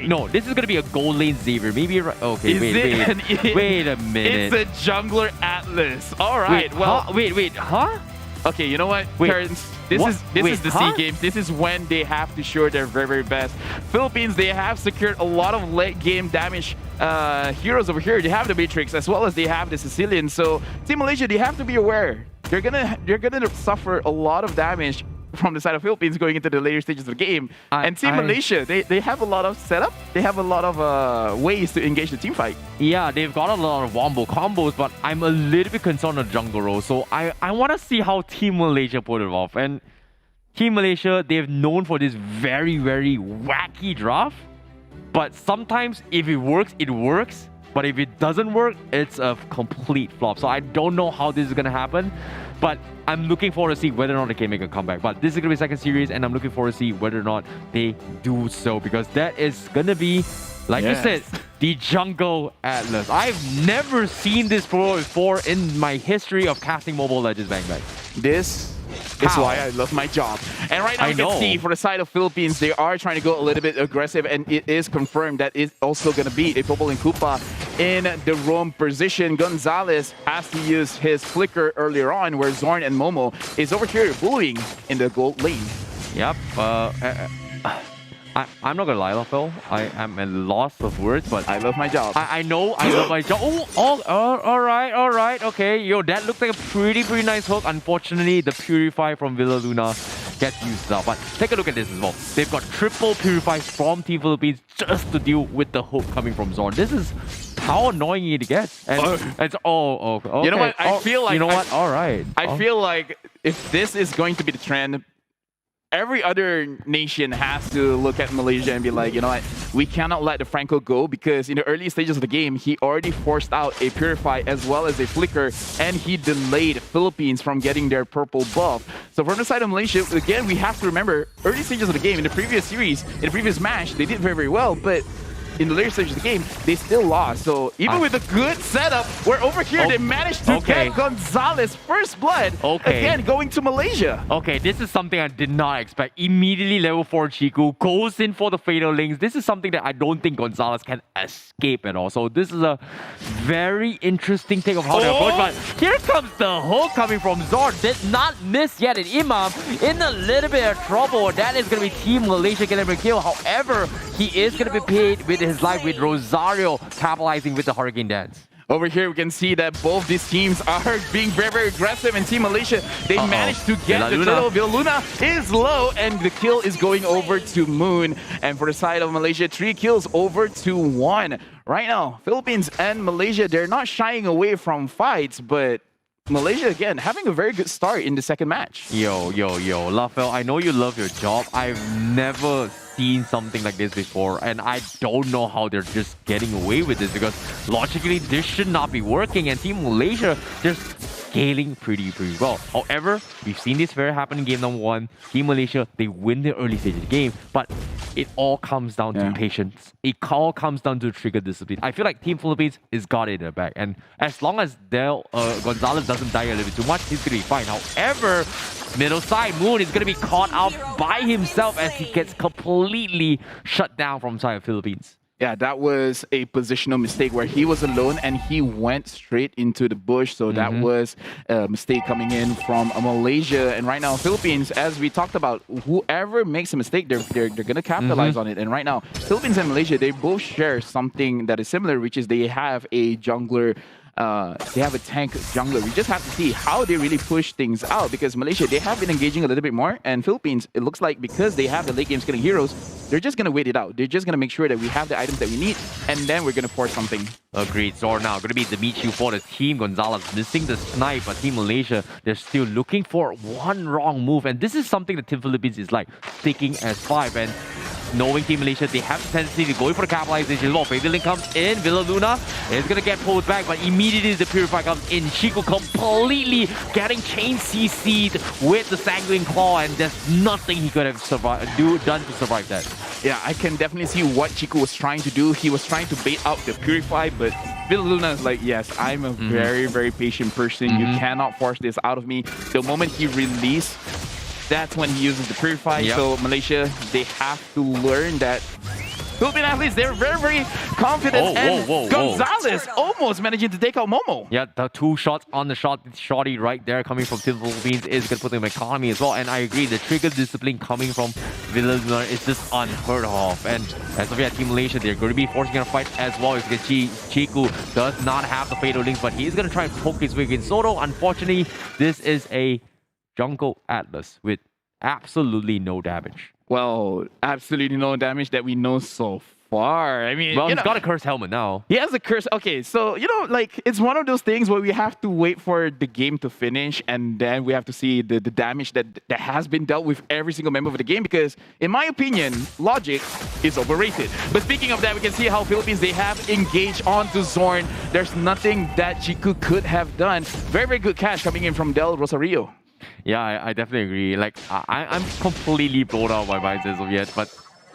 No, this is gonna be a gold lane Xavier. Maybe okay. Wait a minute. It's a jungler Atlas. All right. Huh? Okay, you know what, parents? This is the SEA Games. This is when they have to show their very, very best. Philippines, they have secured a lot of late game damage heroes over here. They have the Matrix as well as they have the Sicilian. So Team Malaysia, they have to be aware. They're gonna suffer a lot of damage from the side of Philippines going into the later stages of the game. And Team Malaysia, they have a lot of setup. They have a lot of ways to engage the team fight. Yeah, they've got a lot of wombo combos, but I'm a little bit concerned on jungle role. So I want to see how Team Malaysia put it off. And Team Malaysia, they've known for this very, very wacky draft. But sometimes if it works, it works. But if it doesn't work, it's a complete flop. So I don't know how this is going to happen. But I'm looking forward to see whether or not they can make a comeback. But this is going to be second series, and I'm looking forward to see whether or not they do so. Because that is going to be, like you said, the Jungle Atlas. I've never seen this pro before in my history of casting Mobile Legends Bang Bang. This is why I love my job. And right now you can see for the side of Philippines, they are trying to go a little bit aggressive, and it is confirmed that it's also going to be a Popol and Koopa in the roam position. Gonzalez has to use his flicker earlier on, where Zorn and Momo is over here bullying in the gold lane. Yep. I'm not gonna lie, Lafel. I am at loss of words, but I love my job. I know I love my job. All right. Okay, yo, that looks like a pretty nice hook. Unfortunately, the Purify from Villa Luna gets used up. But take a look at this as well. They've got triple Purifies from Team Philippines just to deal with the hook coming from Zorn. This is how annoying it gets. And it's okay. You know what? I feel like All right. I feel like if this is going to be the trend, every other nation has to look at Malaysia and be like, you know what, we cannot let the Franco go, because in the early stages of the game, he already forced out a Purify as well as a Flicker, and he delayed Philippines from getting their purple buff. So from the side of Malaysia, again, we have to remember, early stages of the game, in the previous series, in the previous match, they did very, very well, but in the later stages of the game, they still lost. So even with a good setup, where over here they managed to get Gonzalez first blood, again going to Malaysia. Okay, this is something I did not expect. Immediately level 4 Chiku goes in for the Fatal Links. This is something that I don't think Gonzalez can escape at all. So this is a very interesting take of how they approach. But here comes the hook coming from Zorn. Did not miss yet, and Imam in a little bit of trouble. That is going to be Team Malaysia getting a kill. However, he is going to be paid with his life, with Rosario capitalizing with the Hurricane Dance. Over here, we can see that both these teams are being very, very aggressive, and Team Malaysia, they managed to get the turtle. Villa Luna is low, and the kill is going over to Moon. And for the side of Malaysia, 3 kills over to 1. Right now, Philippines and Malaysia, they're not shying away from fights, but Malaysia, again, having a very good start in the second match. Yo, Lafel, I know you love your job. I've never seen something like this before, and I don't know how they're just getting away with this, because logically this should not be working, and Team Malaysia just scaling pretty well. However, we've seen this very happen in game number 1. Team Malaysia, they win the early stage of the game, but it all comes down to patience. It all comes down to trigger discipline. I feel like Team Philippines is got it in their back, and as long as Gonzalez doesn't die a little bit too much, he's gonna be fine. However, middle side, Moon is gonna be caught out by himself as he gets completely shut down from side of Philippines. Yeah, that was a positional mistake where he was alone and he went straight into the bush. So that was a mistake coming in from Malaysia. And right now, Philippines, as we talked about, whoever makes a mistake, they're going to capitalize on it. And right now, Philippines and Malaysia, they both share something that is similar, which is they have a jungler. They have a tank jungler. We just have to see how they really push things out, because Malaysia, they have been engaging a little bit more, and Philippines, it looks like because they have the late game skilling heroes, they're just going to wait it out. They're just going to make sure that we have the items that we need, and then we're going to force something. Agreed. Zorn now going to be the Michu for the team. Gonzalez missing the snipe, but Team Malaysia, they're still looking for one wrong move, and this is something that Team Philippines is like sticking as 5, and knowing Team Malaysia, they have the tendency to go for the capitalization. Fatal Link comes in. Villa Luna is going to get pulled back, but immediately the Purify comes in. Chico completely getting chain CC'd with the Sanguine Claw, and there's nothing he could have done to survive that. Yeah, I can definitely see what Chico was trying to do. He was trying to bait out the Purify, but Villa Luna is like, yes, I'm a very, very patient person. You cannot force this out of me. The moment he released, that's when he uses the Purify. So Malaysia, they have to learn that Philippine athletes, they're very, very confident. Whoa. Gonzalez almost managing to take out Momo. Yeah, the 2 shots on the shotty right there coming from Team Philippines is going to put them in economy as well. And I agree, the trigger discipline coming from Villaluna is just unheard of. And as of yet, Team Malaysia, they're going to be forcing a fight as well. You can see Chiku does not have the fatal links, but he's going to try and poke his way against Soto. Unfortunately, this is a Jungle Atlas with absolutely no damage. Well, absolutely no damage that we know so far. I mean, Well, he's got a cursed helmet now. he has a curse. Okay, so, like, it's one of those things where we have to wait for the game to finish and then we have to see the damage that has been dealt with every single member of the game because, in my opinion, Logic is overrated. But speaking of that, we can see how Philippines, they have engaged onto Zorn. There's nothing that Chiku could have done. Very, very good cash coming in from Del Rosario. Yeah, I definitely agree. Like, I'm completely blown out by minds as of yet, but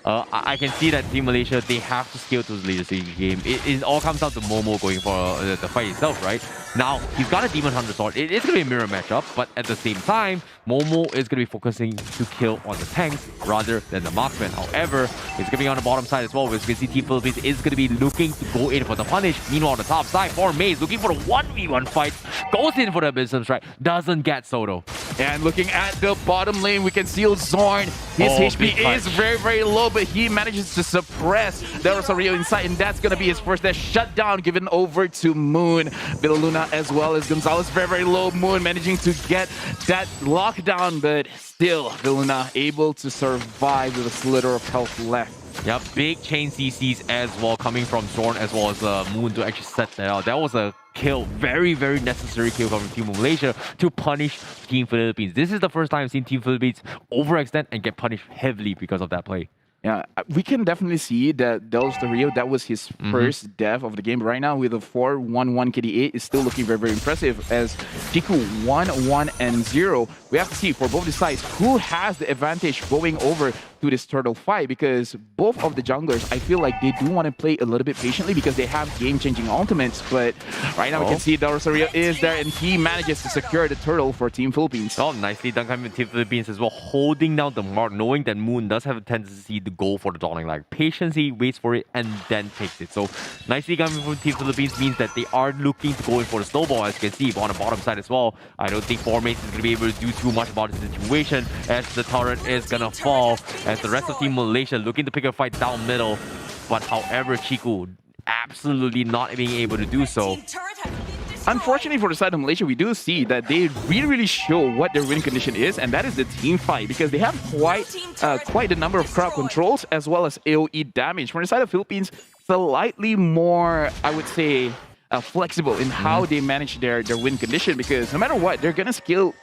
I can see that Team Malaysia, they have to scale to the later stage game. It all comes down to Momo going for the fight itself, right? Now, he's got a Demon Hunter sword. It's going to be a mirror matchup, but at the same time, Momo is going to be focusing to kill on the tanks rather than the marksman. However, it's going to be on the bottom side as well, where you can see Team Philippines is going to be looking to go in for the punish. Meanwhile, on the top side, for Maze, looking for a 1v1 fight, goes in for the Abyssal Strike, doesn't get Soto. And looking at the bottom lane, we can see Zorn. His HP is very, very low, but he manages to suppress Del Rosario inside, and that's going to be his first death shutdown given over to Moon. Villaluna as well as Gonzalez, very, very low. Moon managing to get that lockdown, but still, Villaluna able to survive with a slither of health left. Yeah, big chain CCs as well coming from Zorn as well as Moon to actually set that out. That was a kill, very, very necessary kill coming from Team Malaysia to punish Team Philippines. This is the first time I've seen Team Philippines overextend and get punished heavily because of that play. Yeah, we can definitely see that Del Rio, that was his first death of the game. Right now, with a 4-1-1 KDA, is still looking very, very impressive. As Chiku 1-1-0, we have to see for both the sides who has the advantage going over to this turtle fight, because both of the junglers, I feel like they do want to play a little bit patiently because they have game-changing ultimates. But right now, we can see Del Rio is there, and he manages to secure the turtle for Team Philippines. Oh, nicely done coming from Team Philippines as well, holding down the mark, knowing that Moon does have a tendency to go for the dawning light. Patience, he waits for it and then takes it. So nicely coming from Team Philippines means that they are looking to go in for the snowball, as you can see on the bottom side as well. I don't think Formate is going to be able to do too much about the situation, as the turret is going to fall, as the rest of Team Malaysia looking to pick a fight down middle. But however, Chiku absolutely not being able to do so. Unfortunately for the side of Malaysia, we do see that they really, really show what their win condition is, and that is the team fight, because they have quite a number of crowd controls as well as AoE damage. For the side of Philippines, slightly more, I would say, flexible in how they manage their win condition, because no matter what, they're gonna scale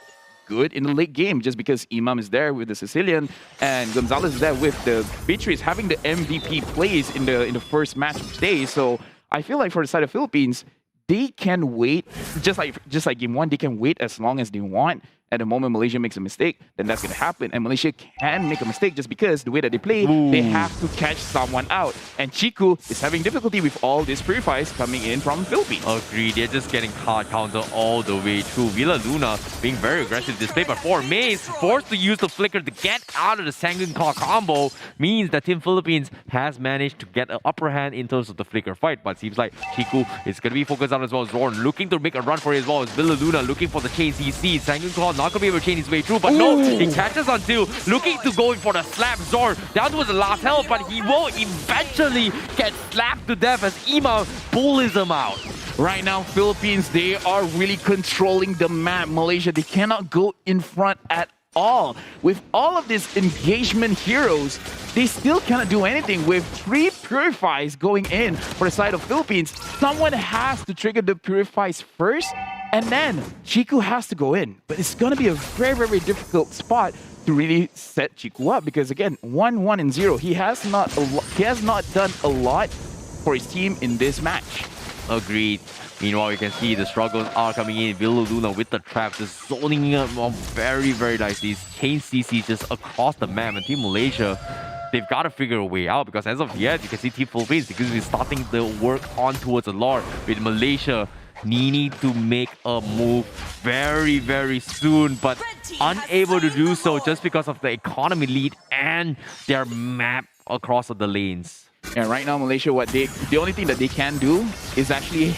good in the late game just because Imam is there with the Sicilian and Gonzalez is there with the Beatrice having the MVP plays in the first match of the day. So I feel like for the side of Philippines, they can wait, just like game one, they can wait as long as they want. At the moment Malaysia makes a mistake, then that's going to happen. And Malaysia can make a mistake just because the way that they play, they have to catch someone out. And Chiku is having difficulty with all these purifies coming in from Philippines. Agreed, they're just getting card counter all the way through. Villaluna being very aggressive display, but for Maze, forced to use the flicker to get out of the Sanguine Claw combo, means that Team Philippines has managed to get an upper hand in terms of the flicker fight. But seems like Chiku is going to be focused on as well as Zorn, looking to make a run for it as well as Villaluna, looking for the chain CC. Sanguine Claw not going to be able to chain his way through, but no, he catches on two, looking to go in for the slap. Zorn down towards the last health, but he will eventually get slapped to death as Imam bullies him out. Right now, Philippines, they are really controlling the map. Malaysia, they cannot go in front at all. With all of these engagement heroes, they still cannot do anything. With 3 purifies going in for the side of Philippines, someone has to trigger the purifies first, and then Chiku has to go in. But it's going to be a very, very difficult spot to really set Chiku up, because again, 1-1-0, he has not done a lot for his team in this match. Agreed. Meanwhile, you can see the struggles are coming in. Villaluna with the trap, just zoning him on very, very nicely. Chain CC just across the map, and Team Malaysia, they've got to figure a way out, because as of yet, you can see Team Philippines because we're starting the work on towards a lot, with Malaysia needing to make a move very, very soon, but unable to do so just because of the economy lead and their map across the lanes. And right now, Malaysia, the only thing that they can do is actually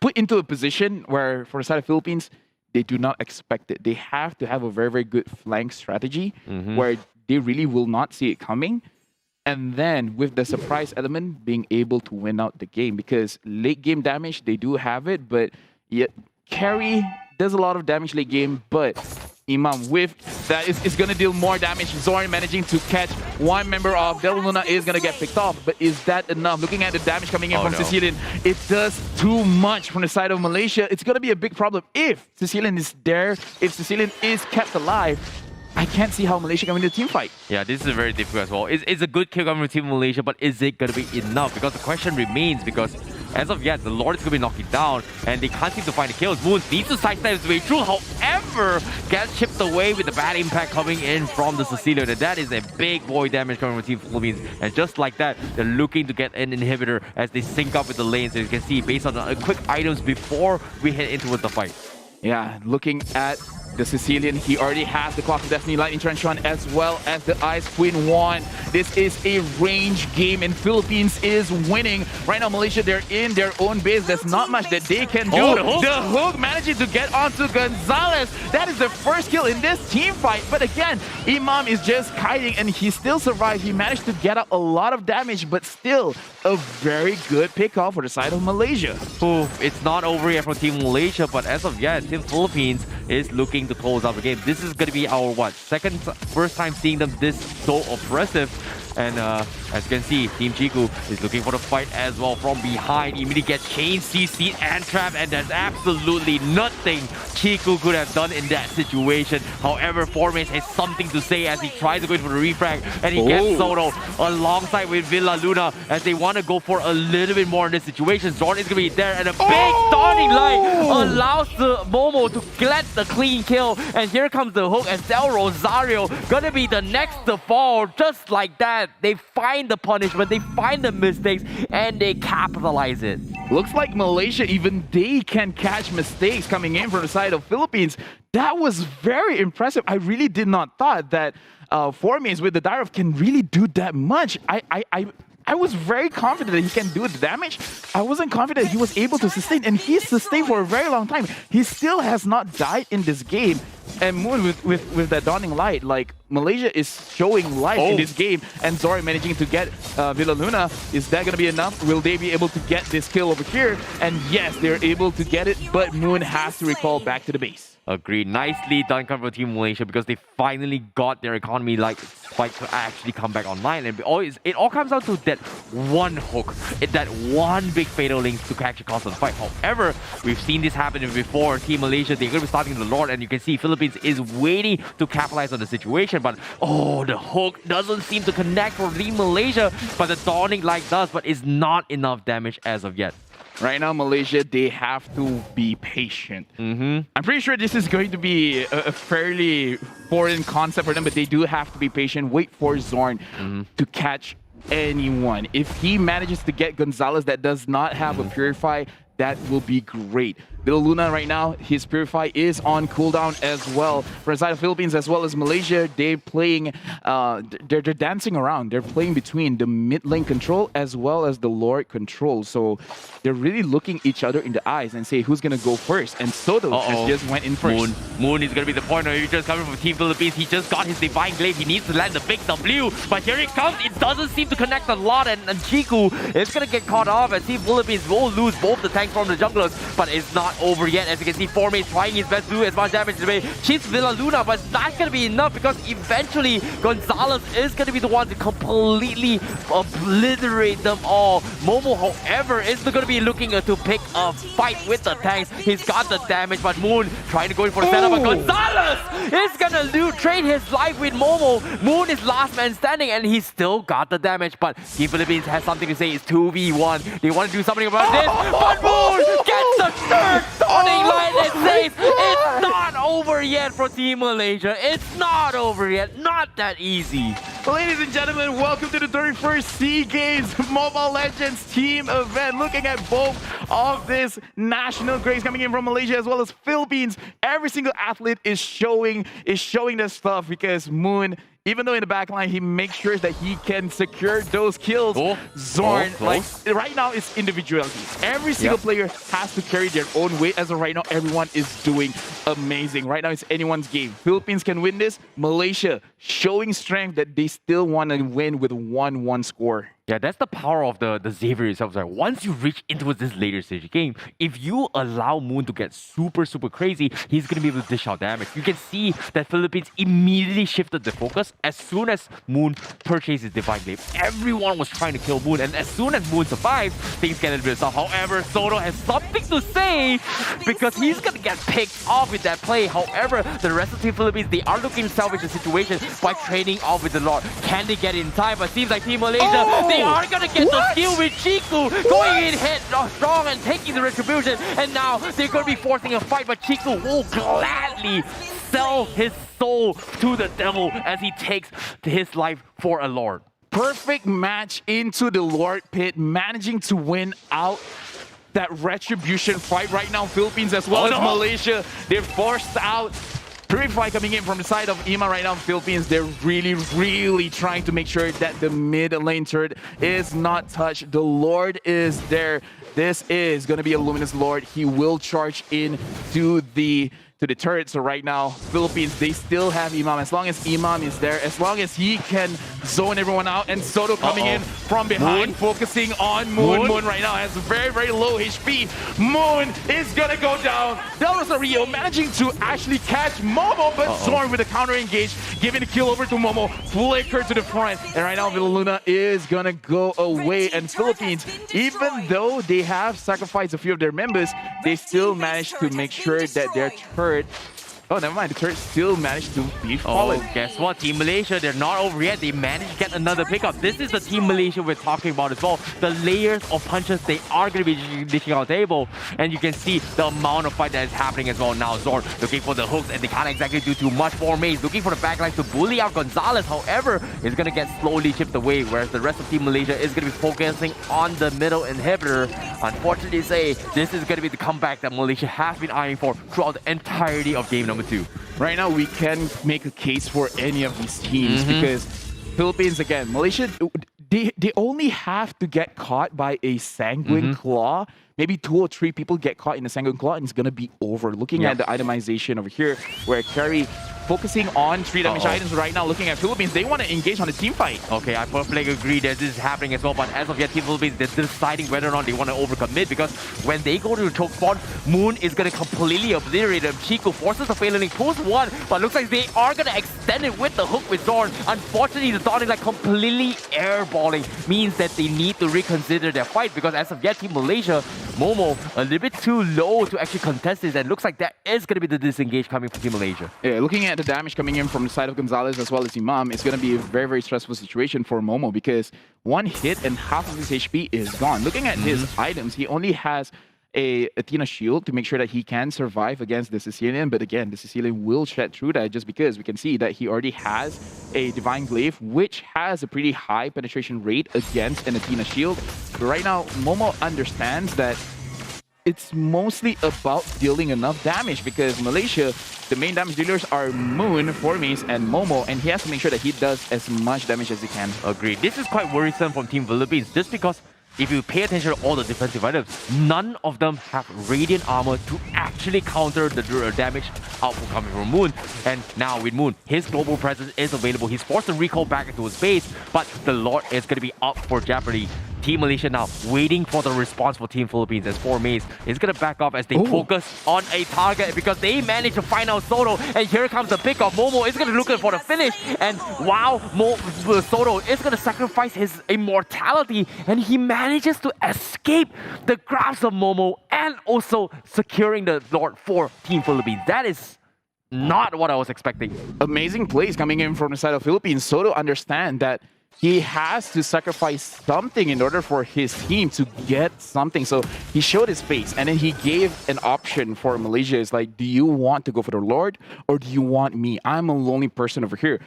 put into a position where, for the side of Philippines, they do not expect it. They have to have a very, very good flank strategy where they really will not see it coming. And then with the surprise element, being able to win out the game. Because late game damage, they do have it, but yet carry does a lot of damage late game, but Imam with that is going to deal more damage. Zorn managing to catch one member of Del Luna is going to get picked off, but is that enough? Looking at the damage coming in from Sicilian, it does too much from the side of Malaysia. It's going to be a big problem if Sicilian is there, if Sicilian is kept alive. I can't see how Malaysia can win the team fight. Yeah, this is very difficult as well. It's a good kill coming from Team Malaysia, but is it going to be enough? Because the question remains, because as of yet, the Lord is going to be knocking down, and they can't seem to find the kills. Moon needs to sidestep his way through, however, gets chipped away with the bad impact coming in from the Cecilio. And that is a big boy damage coming from Team Philippines. And just like that, they're looking to get an inhibitor as they sync up with the lanes. As you can see, based on the quick items before we head into the fight. Yeah, looking at the Sicilian, he already has the Clock of Destiny Lightning Trench on, as well as the Ice Queen wand. This is a range game, and Philippines is winning. Right now, Malaysia, they're in their own base. There's not much that they can do. The hook managing to get onto Gonzalez. That is the first kill in this team fight. But again, Imam is just kiting, and he still survived. He managed to get out a lot of damage, but still a very good pickoff for the side of Malaysia. Ooh, it's not over yet for Team Malaysia, but as of yet, Team Philippines is looking to close out the game. This is going to be our first time seeing them this so oppressive. And as you can see, Team Chiku is looking for the fight as well from behind. Immediately gets chain, CC, and trap, and there's absolutely nothing Chiku could have done in that situation. However, Formace has something to say as he tries to go for the refrag, and he gets Soto alongside with Villa Luna as they want to go for a little bit more in this situation. Zorn is going to be there, and a big Dawning Light allows the Momo to get the clean kill. And here comes the hook, and Del Rosario gonna be the next to fall, just like that. They find the punishment, they find the mistakes, and they capitalize it. Looks like Malaysia, even they can catch mistakes coming in from the side of Philippines. That was very impressive. I really did not thought that Formace with the Diref can really do that much. I was very confident that he can do the damage. I wasn't confident he was able to sustain, and he sustained for a very long time. He still has not died in this game. And Moon with that Dawning Light, like Malaysia is showing life in this game, and Zori managing to get Villa Luna. Is that going to be enough? Will they be able to get this kill over here? And yes, they're able to get it, but Moon has to recall back to the base. Agreed. Nicely done from Team Malaysia, because they finally got their economy like spike to actually come back online. And it all comes down to that one hook, that one big fatal link to actually cost the fight. However, we've seen this happen before. Team Malaysia, they're going to be starting the Lord, and you can see Philippines is waiting to capitalize on the situation. But the hook doesn't seem to connect for Team Malaysia, but the Dawning Light does, but it's not enough damage as of yet. Right now, Malaysia, they have to be patient. I'm pretty sure this is going to be a fairly foreign concept for them, but they do have to be patient. Wait for Zorn to catch anyone. If he manages to get Gonzalez that does not have a Purify, that will be great. Little Luna right now, his Purify is on cooldown as well. For the side of Philippines as well as Malaysia, they're playing, they're dancing around. They're playing between the mid lane control as well as the Lord control. So they're really looking each other in the eyes and say who's gonna go first. And Soto has just went in first. Moon is gonna be the pointer. He's just coming from Team Philippines. He just got his Divine Glaive. He needs to land the big W, but here it comes. It doesn't seem to connect a lot, and Chiku is gonna get caught off, and Team Philippines will lose both the tanks from the junglers, but it's not over yet. As you can see, Formace trying his best to do as much damage as way. Cheats Villa Luna, but that's gonna be enough, because eventually Gonzalez is gonna be the one to completely obliterate them all. Momo, however, is gonna be looking to pick a fight with the tanks. He's got the damage, but Moon trying to go in for the setup, but Gonzalez is gonna trade his life with Momo. Moon is last man standing, and he still got the damage, but Team Philippines has something to say. It's 2v1. They want to do something about this, but Moon gets the third Dawning Light. It says it's not over yet for Team Malaysia. It's not over yet. Not that easy. Well, ladies and gentlemen, welcome to the 31st SEA Games Mobile Legends team event. Looking at both of this national grades coming in from Malaysia as well as Philippines. Every single athlete is showing their stuff, because Moon even though in the back line, he makes sure that he can secure those kills. Oh. Zorn, Oh, like close. right now, it's individuality. Every single player has to carry their own weight. As of right now, everyone is doing amazing. Right now, it's anyone's game. Philippines can win this. Malaysia showing strength that they still want to win with 1-1 score. Yeah, that's the power of the Xavier itself. Like, once you reach into this later stage game, if you allow Moon to get super crazy, he's going to be able to dish out damage. You can see that Philippines immediately shifted the focus as soon as Moon purchased his Divine Glaive. Everyone was trying to kill Moon, and as soon as Moon survives, things get a little bit tough. However, Soto has something to say because he's going to get picked off with that play. However, the rest of Team Philippines, they are looking to salvage the situation by trading off with the Lord. Can they get it in time? But it seems like Team Malaysia, they are gonna get the steal with Chiku going in head strong and taking the retribution, and now they're gonna be forcing a fight, but Chiku will gladly sell his soul to the devil as he takes his life for a Lord. Perfect match into the Lord pit, managing to win out that retribution fight. Right now, Philippines as well as Malaysia, they're forced out. Purify coming in from the side of Ima right now. Philippines, they're really trying to make sure that the mid lane turret is not touched. The Lord is there. This is going to be a Luminous Lord. He will charge in to the turret. So right now, Philippines, they still have Imam. As long as Imam is there, as long as he can zone everyone out, and Soto coming in from behind, focusing on Moon. Moon right now has very low HP. Moon is gonna go down. Del Rosario managing to actually catch Momo, but Zorn with a counter engage, giving the kill over to Momo, flicker to the front, and right now Villaluna is gonna go away. And Philippines, even though they have sacrificed a few of their members, they still managed to make sure that their turret. Oh, never mind. The turret still managed to be fallen. Oh, guess what? Team Malaysia, they're not over yet. They managed to get another pickup. This is the Team Malaysia we're talking about as well. The layers of punches they are going to be dishing out the table. And you can see the amount of fight that is happening as well now. Zorn looking for the hooks, and they can't exactly do too much for Maze. Looking for the backlines to bully out Gonzalez. However, it's going to get slowly chipped away, whereas the rest of Team Malaysia is going to be focusing on the middle inhibitor. Unfortunately, this is going to be the comeback that Malaysia has been eyeing for throughout the entirety of game number 2. Right now, we can make a case for any of these teams because Philippines, again, Malaysia, they only have to get caught by a Sanguine Claw. Maybe 2 or 3 people get caught in a Sanguine Claw, and it's going to be over. Looking at the itemization over here, where Carry focusing on 3 damage items right now, looking at Philippines, they want to engage on the team fight. Okay, I perfectly agree that this is happening as well, but as of yet, Team Philippines, they're deciding whether or not they want to overcommit, because when they go to the choke spawn, Moon is going to completely obliterate them. Chico forces the failing post 1, but looks like they are going to extend it with the hook with Zorn. Unfortunately, the Zorn is like completely airballing, means that they need to reconsider their fight, because as of yet, Team Malaysia, Momo, a little bit too low to actually contest this, and looks like that is going to be the disengage coming from Team Malaysia. Yeah, looking at the damage coming in from the side of Gonzalez as well as Imam, it's going to be a very stressful situation for Momo, because 1 hit and half of his HP is gone. Looking at his items, he only has a Athena shield to make sure that he can survive against the Sicilian, but again, the Sicilian will shed through that, just because we can see that he already has a Divine Glaive, which has a pretty high penetration rate against an Athena shield. But right now, Momo understands that it's mostly about dealing enough damage, because Malaysia, the main damage dealers are Moon, Formis, and Momo, and he has to make sure that he does as much damage as he can. Agreed. This is quite worrisome from Team Philippines, just because if you pay attention to all the defensive items, none of them have Radiant Armor to actually counter the damage output coming from Moon. And now with Moon, his global presence is available. He's forced to recall back into his base, but the Lord is going to be up for jeopardy. Team Malaysia now waiting for the response for Team Philippines, as 4 Maze is going to back off as they focus on a target, because they managed to find out Soto, and here comes the pick of Momo. Is going to look for the finish, and wow, Soto is going to sacrifice his immortality, and he manages to escape the grasp of Momo and also securing the Lord for Team Philippines. That is not what I was expecting. Amazing plays coming in from the side of Philippines. Soto understand that he has to sacrifice something in order for his team to get something. So he showed his face, and then he gave an option for Malaysia. It's like, do you want to go for the Lord, or do you want me? I'm a lonely person over here.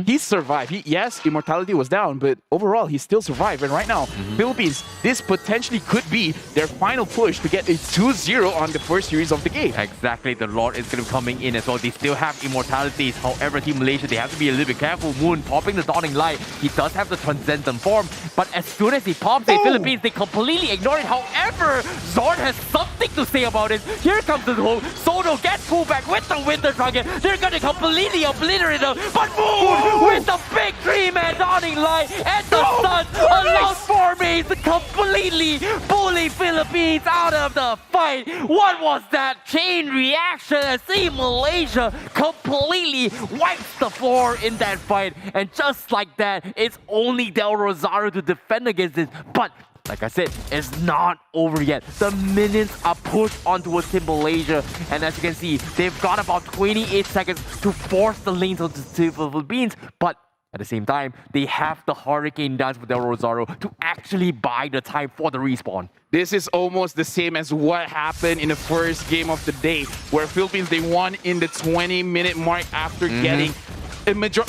He survived. Yes, immortality was down, but overall, he still survived. And right now, Philippines, this potentially could be their final push to get a 2-0 on the first series of the game. Exactly, the Lord is going to be coming in as well. They still have immortalities. However, Team Malaysia, they have to be a little bit careful. Moon popping the dawning light. He does have the transcendent form, but as soon as he pops it, Philippines, they completely ignore it. However, Zorn has something to say about it. Here comes the hole. Soto gets pulled back with the Winter Target. They're going to completely obliterate them. But Moon with the big 3-man dawning light and the sun allows Formays to completely bully Philippines out of the fight. What was that chain reaction as Team Malaysia completely wipes the floor in that fight? And just like that, it's only Del Rosario to defend against this. But like I said, it's not over yet. The minions are pushed on towards Team Malaysia. And as you can see, they've got about 28 seconds to force the lanes of the Philippines. But at the same time, they have the Hurricane Dance with Del Rosario to actually buy the time for the respawn. This is almost the same as what happened in the first game of the day, where Philippines, they won in the 20-minute mark after getting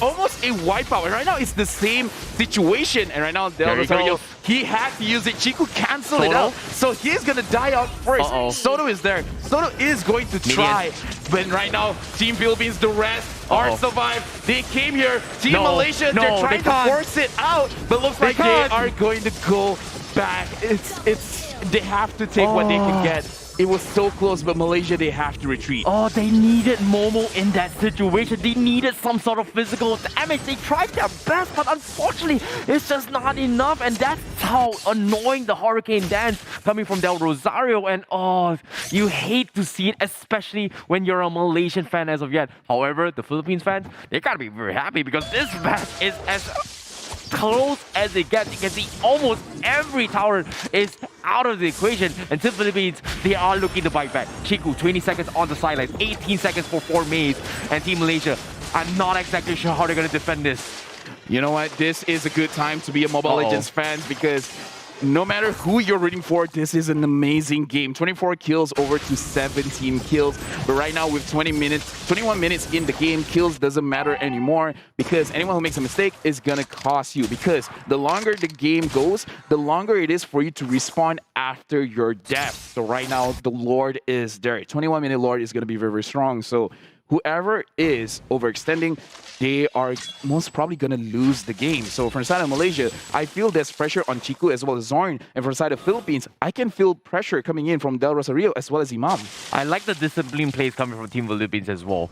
almost a wipeout. And right now, it's the same situation. And right now, Del Rosario, he had to use it. Chiku canceled it out. So he's going to die out first. Soto is there. Soto is going to try. But right now, Team Philippines, the rest are survived. They came here. Team Malaysia, they're trying to force it out. But looks like they are going to go back. They have to take what they can get. It was so close, but Malaysia, they have to retreat. Oh, they needed Momo in that situation. They needed some sort of physical damage. They tried their best, but unfortunately, it's just not enough. And that's how annoying the Hurricane Dance coming from Del Rosario. And oh, you hate to see it, especially when you're a Malaysian fan as of yet. However, the Philippines fans, they gotta be very happy because this match is as close as it gets. You can see almost every tower is out of the equation. And Team Philippines, they are looking to bite back. Chiku, 20 seconds on the sidelines, 18 seconds for 4 Mays. And Team Malaysia, I'm not exactly sure how they're going to defend this. You know what? This is a good time to be a Mobile Legends fan because no matter who you're rooting for, this is an amazing game. 24 kills over to 17 kills. But right now with 21 minutes in the game, kills doesn't matter anymore because anyone who makes a mistake is gonna cost you, because the longer the game goes, the longer it is for you to respawn after your death. So right now, the Lord is there. 21-minute Lord is gonna be very, very strong. So whoever is overextending, they are most probably going to lose the game. So from the side of Malaysia, I feel there's pressure on Chiku as well as Zorn. And from the side of Philippines, I can feel pressure coming in from Del Rosario as well as Imam. I like the discipline plays coming from Team Philippines as well.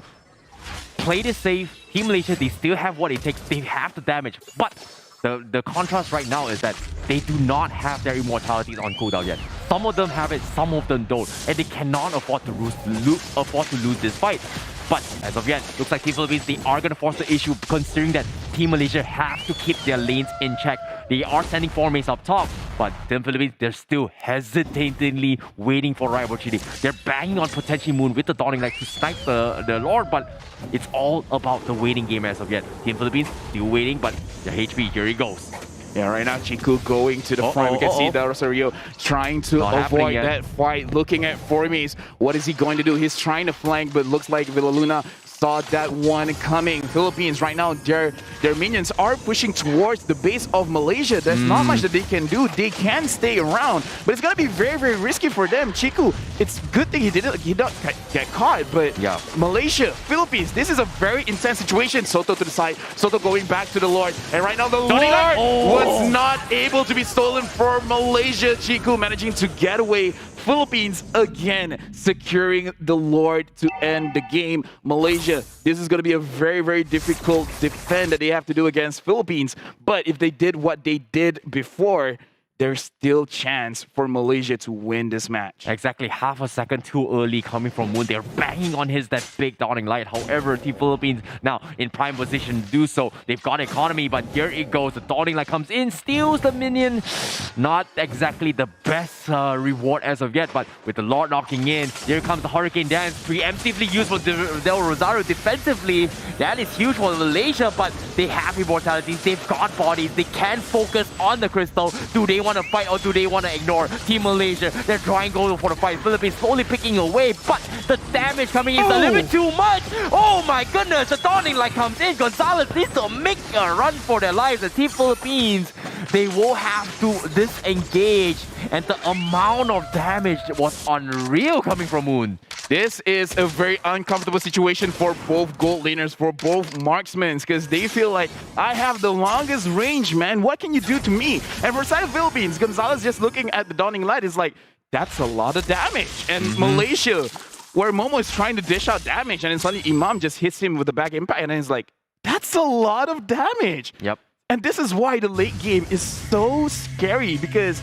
Play this safe. Team Malaysia, they still have what it takes. They have the damage. But the contrast right now is that they do not have their immortalities on cooldown yet. Some of them have it, some of them don't. And they cannot afford to lose this fight. But as of yet, looks like Team Philippines, they are going to force the issue considering that Team Malaysia have to keep their lanes in check. They are sending 4 mains up top, but Team Philippines, they're still hesitatingly waiting for right opportunity. They're banging on potentially Moon with the Dawning Light to snipe the Lord, but it's all about the waiting game as of yet. Team Philippines still waiting, but their HP, here he goes. Yeah, right now Chiku going to the front. We can see Del Rosario trying to avoid that fight, looking at Formies. What is he going to do? He's trying to flank, but looks like Villaluna saw that one coming. Philippines right now, their minions are pushing towards the base of Malaysia. There's not much that they can do. They can stay around, but it's gonna be very, very risky for them. Chiku, it's good thing he didn't get caught, but yeah, Malaysia, Philippines, this is a very intense situation. Soto to the side, Soto going back to the Lord, and right now the Lord was not able to be stolen for Malaysia. Chiku managing to get away. Philippines again securing the Lord to end the game. Malaysia, this is going to be a very, very difficult defend that they have to do against Philippines. But if they did what they did before, there's still chance for Malaysia to win this match. Exactly, half a second too early coming from Moon. They're banging on that big Dawning Light. However, Team Philippines now in prime position to do so. They've got economy, but here it goes. The Dawning Light comes in, steals the minion. Not exactly the best reward as of yet, but with the Lord knocking in, here comes the Hurricane Dance, preemptively used for Del Rosario defensively. That is huge for Malaysia, but they have immortalities, they've got bodies, they can focus on the crystal. Do they want to fight or do they want to ignore? Team Malaysia, they're trying to go for the fight. Philippines slowly picking away, but the damage coming in. It's a little bit too much. Oh my goodness, the Dawning Light comes in. Gonzalez needs to make a run for their lives. The Team Philippines, they will have to disengage. And the amount of damage was unreal coming from Moon. This is a very uncomfortable situation for both gold laners, for both marksmen, because they feel like, I have the longest range, man. What can you do to me? And for side of Philippines, Gonzalez just looking at the Dawning Light is like, that's a lot of damage. And Malaysia, where Momo is trying to dish out damage, and then suddenly Imam just hits him with the back impact, and then he's like, that's a lot of damage. Yep. And this is why the late game is so scary, because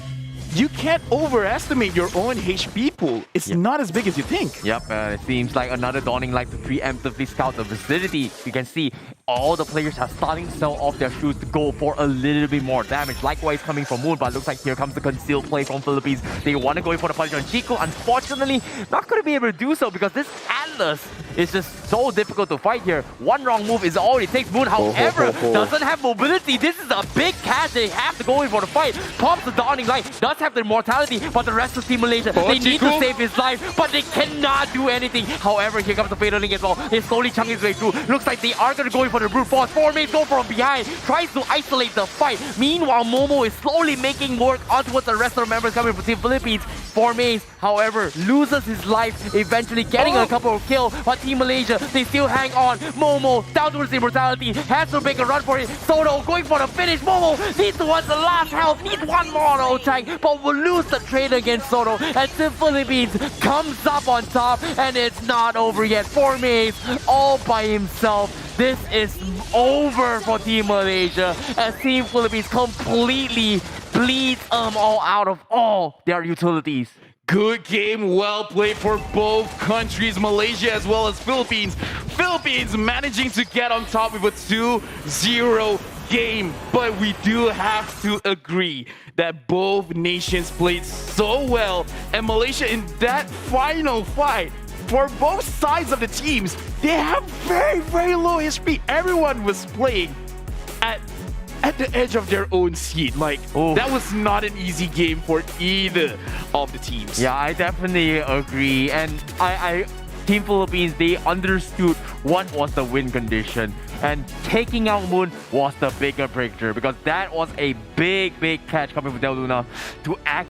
you can't overestimate your own HP pool. It's not as big as you think. Yep, it seems like another Dawning Light to preemptively scout the vicinity. You can see all the players are starting to sell off their shoes to go for a little bit more damage. Likewise coming from Moon, but looks like here comes the concealed play from Philippines. They want to go in for the punch on Chico. Unfortunately, not going to be able to do so because this Atlas is just so difficult to fight here. One wrong move is all it takes. Moon, however, doesn't have mobility. This is a big catch. They have to go in for the fight. Pops the Dawning Light, does have the immortality, but the rest of Team Malaysia, they need to save his life, but they cannot do anything. However, here comes the Fatal Link as well. He's slowly chunking his way through. Looks like they are going to go in for the brute force. 4 mates go from behind, tries to isolate the fight. Meanwhile, Momo is slowly making work on towards the rest of the members coming from Team Philippines. 4 mates, however, loses his life, eventually getting a couple of kills, but Team Malaysia, they still hang on. Momo, down towards the immortality, has to make a run for it. Soto going for the finish. Momo needs to want the last health, needs one more auto tank, but will lose the trade against Soto, and Team Philippines comes up on top, and it's not over yet. 4 mates all by himself. This is over for Team Malaysia as Team Philippines completely bleeds them all out of all their utilities. Good game, well played for both countries, Malaysia as well as Philippines. Philippines managing to get on top with a 2-0 game, but we do have to agree that both nations played so well, and Malaysia in that final fight, for both sides of the teams, they have very, very low HP. Everyone was playing at the edge of their own seat. Like, that was not an easy game for either of the teams. Yeah, I definitely agree. And Team Philippines, they understood what was the win condition. And taking out Moon was the bigger picture because that was a big, big catch coming from Del Luna to act